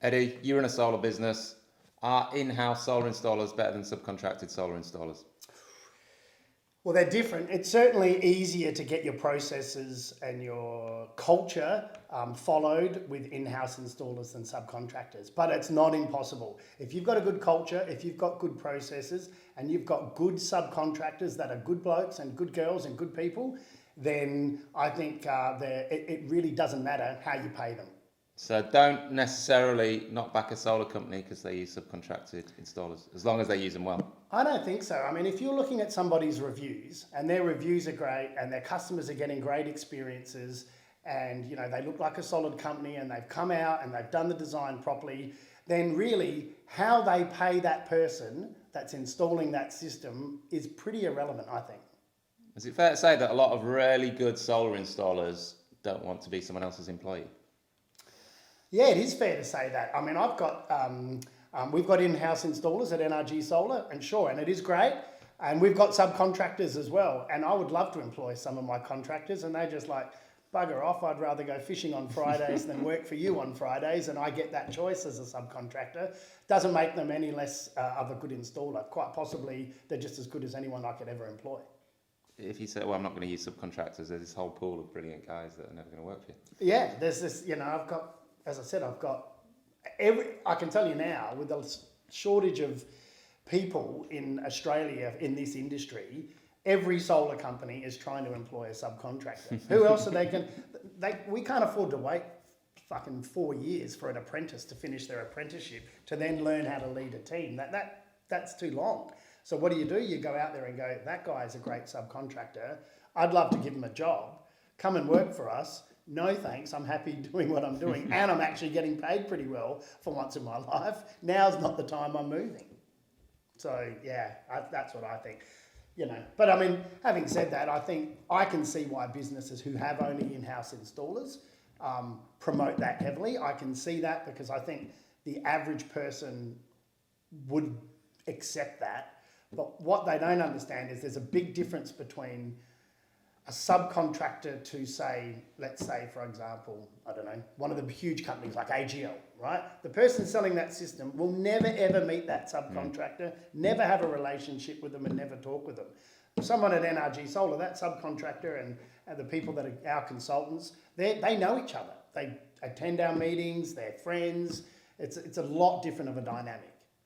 Eddie, you're in a solar business. Are in-house solar installers better than subcontracted solar installers? Well, they're different. It's certainly easier to get your processes and your culture followed with in-house installers than subcontractors, but it's not impossible. If you've got a good culture, if you've got good processes, and you've got good subcontractors that are good blokes and good girls and good people, then I think it really doesn't matter how you pay them. So don't necessarily not back a solar company because they use subcontracted installers, as long as they use them well. I don't think so. I mean, if you're looking at somebody's reviews and their reviews are great and their customers are getting great experiences and, you know, they look like a solid company and they've come out and they've done the design properly, then really how they pay that person that's installing that system is pretty irrelevant, I think. Is it fair to say that a lot of really good solar installers don't want to be someone else's employee? Yeah, it is fair to say that. I mean, we've got in-house installers at NRG Solar, and sure, and it is great. And we've got subcontractors as well. And I would love to employ some of my contractors, and they're just like, bugger off, I'd rather go fishing on Fridays than work for you on Fridays, and I get that choice as a subcontractor. Doesn't make them any less of a good installer. Quite possibly, they're just as good as anyone I could ever employ. If you say, well, I'm not going to use subcontractors, there's this whole pool of brilliant guys that are never going to work for you. Yeah, there's this, you know, as I said, I've got I can tell you now, with the shortage of people in Australia in this industry, every solar company is trying to employ a subcontractor. Who else are we can't afford to wait fucking 4 years for an apprentice to finish their apprenticeship to then learn how to lead a team. That's too long. So what do? You go out there and go, that guy is a great subcontractor. I'd love to give him a job. Come and work for us. No thanks, I'm happy doing what I'm doing and I'm actually getting paid pretty well for once in my life. Now's not the time, I'm moving. So yeah, that's what I think. You know, but I mean, having said that, I think I can see why businesses who have only in-house installers promote that heavily. I can see that because I think the average person would accept that. But what they don't understand is there's a big difference between a subcontractor to say, let's say, for example, I don't know, one of the huge companies like AGL, right? The person selling that system will never ever meet that subcontractor, never have a relationship with them and never talk with them. Someone at NRG Solar, that subcontractor and the people that are our consultants, they know each other. They attend our meetings, they're friends. It's a lot different of a dynamic.